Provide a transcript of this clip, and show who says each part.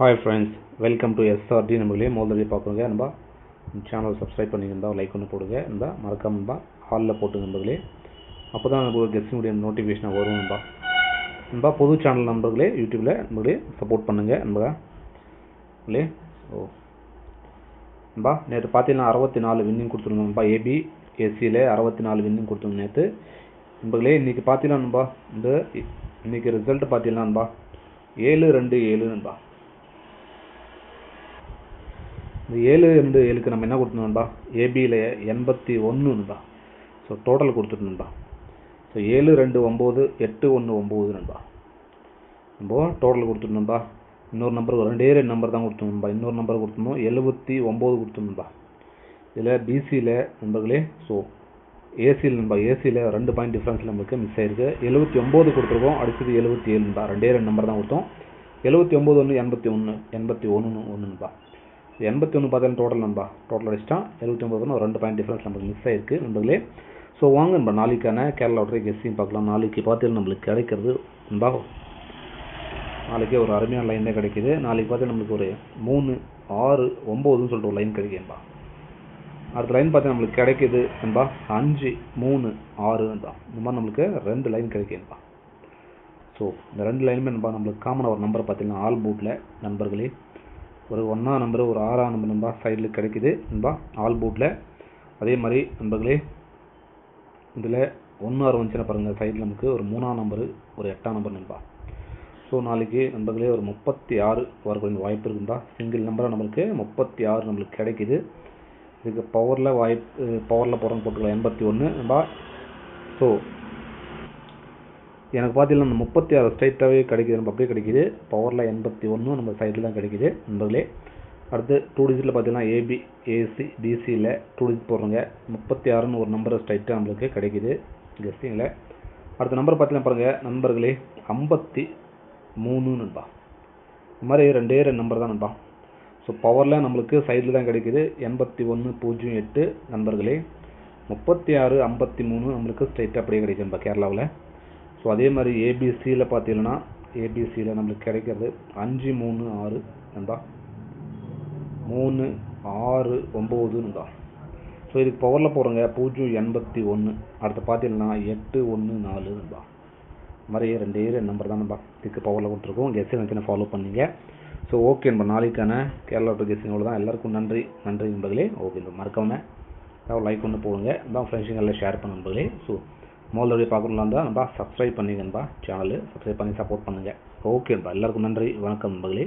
Speaker 1: Hi friends, welcome to SRD நம்மளே மோல்தடி பார்க்குறோங்க. நம்ம channel subscribe பண்ணியிருந்தா லைக் பண்ணி போடுங்க. இந்த மறக்காம நம்ப ஹாலில் போட்டு நண்பர்களே, அப்போ தான் நம்ம கெஸ்டினுடைய நோட்டிஃபிகேஷன் வரும். நண்பா பொது சேனல் நண்பர்களே யூடியூப்பில் நண்பர்களே சப்போர்ட் பண்ணுங்கள் நண்பர்களே. நண்பா நேற்று பார்த்தீங்கன்னா 64 வின்னிங் கொடுத்துருந்தோம் நண்பா. ஏசியில் 64 வின்னிங் கொடுத்துருந்தோம் நேற்று நண்பர்களே. இன்றைக்கி பார்த்தீங்கன்னா நண்பா இன்றைக்கி ரிசல்ட் பார்த்தீங்கன்னா நண்பா 7-2-7 நண்பா. இந்த 7-2-7க்கு நம்ம என்ன கொடுத்துருந்தோம்பா, ஏபியில் 81 நண்பா. So total கொடுத்துருந்தோம்பா. ஸோ 7-2-9 8-1-9 நண்பா. நம்ம டோட்டல் கொடுத்துருந்தோம்பா. இன்னொரு நம்பர் ரெண்டு நம்பர் தான் கொடுத்துருந்தோம்பா. இன்னொரு நம்பர் கொடுத்துருந்தோம் 79 கொடுத்துருந்தோம்பா. இதில் பிசியில் நண்பர்களே, ஸோ ஏசியில் நண்பா, ஏசியில் 2 பாயிண்ட் டிஃப்ரென்ஸில் நமக்கு மிஸ் ஆயிருக்கு. 79 கொடுத்துருக்கோம், அடுத்தது 77 நண்பா. ரெண்டு நம்பர் தான் கொடுத்தோம். 79 1 81 நண்பா. 81 பார்த்தா டோட்டல் நண்பா, டோட்டல் அடிச்சிட்டான். 79 ஒரு 2 பாயிண்ட் டிஃப்ரென்ஸ் நமக்கு மிஸ் ஆயிருக்கு நண்பர்களே. ஸோ வாங்க நண்பா நாளைக்கான கேரளா லாட்டரி கெஸ்ஸையும் பார்க்கலாம். நாளைக்கு பார்த்தீங்கன்னா நம்மளுக்கு கிடைக்கிறது நண்பா, நாளைக்கே ஒரு அருமையான லைன் தான் கிடைக்கிது. நாளைக்கு பார்த்தீங்கன்னா நம்மளுக்கு ஒரு 3 6 9ன்னு சொல்லிட்டு ஒரு லைன் கிடைக்குதுப்பா. அடுத்த லைன் பார்த்தீங்கன்னா நம்மளுக்கு கிடைக்கிது நண்பா 5 3 6 நண்பா. இந்த மாதிரி நம்மளுக்கு 2 லைன் கிடைக்குதுப்பா. ஸோ இந்த 2 லைனுமே நண்பா நம்மளுக்கு காமனாக ஒரு நம்பர் பார்த்தீங்கன்னா ஆல் பூட்டில் நண்பர்களே, ஒரு 1 நம்பர் ஒரு 6 நம்பர் நண்பா சைடில் கிடைக்குது நண்பா ஆல் பூட்டில். அதே மாதிரி நண்பர்களே இதில் 1 6 வந்துச்சுன்னா பாருங்கள், சைடில் நமக்கு ஒரு 3 நம்பரு ஒரு 8 நம்பர் நண்பா. ஸோ நாளைக்கு நண்பர்களே ஒரு 36 வரக்கூடிய வாய்ப்பு இருக்குன்பா. சிங்கிள் நம்பராக நம்மளுக்கு 36 நம்மளுக்கு கிடைக்குது. இதுக்கு பவரில் பவரில் போகிறோன்னு போட்டுக்கலாம் 81 நண்பா. ஸோ எனக்கு பார்த்தீங்கன்னா அந்த 36 ஸ்ட்ரைட்டாகவே கிடைக்கிது, நம்ம அப்படியே கிடைக்கிது. பவரில் 81 நம்ம சைடில் தான் கிடைக்கிது நண்பர்களே. அடுத்து 2 டிஜிட்டில் பார்த்தீங்கன்னா ஏபி ஏசி பிசியில் 2 டிஜிட் போடுறோங்க. 36ன்னு ஒரு நம்பர் ஸ்ட்ரைட்டாக நம்மளுக்கு கிடைக்கிது கெஸ்டிங்கில். அடுத்த நம்பர் பார்த்தீங்கன்னா பாருங்கள் நண்பர்களே 53 நண்பா. இந்த மாதிரி 2 நம்பர் தான் நண்பா. ஸோ பவரில் நம்மளுக்கு சைடில் தான் கிடைக்கிது 8108 நண்பர்களே. 36 53 நம்மளுக்கு ஸ்ட்ரைட்டாக அப்படியே கிடைக்கும் நண்பா கேரளாவில். ஸோ அதே மாதிரி ஏபிசியில் பார்த்தீங்கன்னா ஏபிசியில் நம்மளுக்கு கிடைக்கிறது 5 3 6 நண்பா, 3 6 9 நண்பா. ஸோ இதுக்கு பவரில் போகிறோங்க 081. அடுத்து பார்த்தீங்கன்னா 8 1 4 நண்பா. இந்த மாதிரி 2 நம்பர் தான் நண்பா இதுக்கு பவரில் கொடுத்துருக்கோம். கெஸ்ஸை வந்து ஃபாலோ பண்ணிங்க. ஸோ ஓகே நண்பா, நாளைக்கான கேரளா டு கெஸ்ஸிங்கோட தான். எல்லாருக்கும் நன்றி நண்பர்களே. ஓகே நண்பா, மறக்காமல் ஏதாவது லைக் பண்ணி போடுங்க. தான் ஃப்ரெண்ட்ஸுங்க எல்லாம் ஷேர் பண்ண நண்பர்களே. ஸோ மோல்தடி பார்க்கணும்லாம் தான் நண்பா சப்ஸ்கிரைப் பண்ணிங்க நண்பா. சேனலு சப்ஸ்கிரைப் பண்ணி சப்போர்ட் பண்ணுங்கள். ஓகே நண்பா, எல்லாருக்கும் நன்றி, வணக்கம் நண்பர்களே.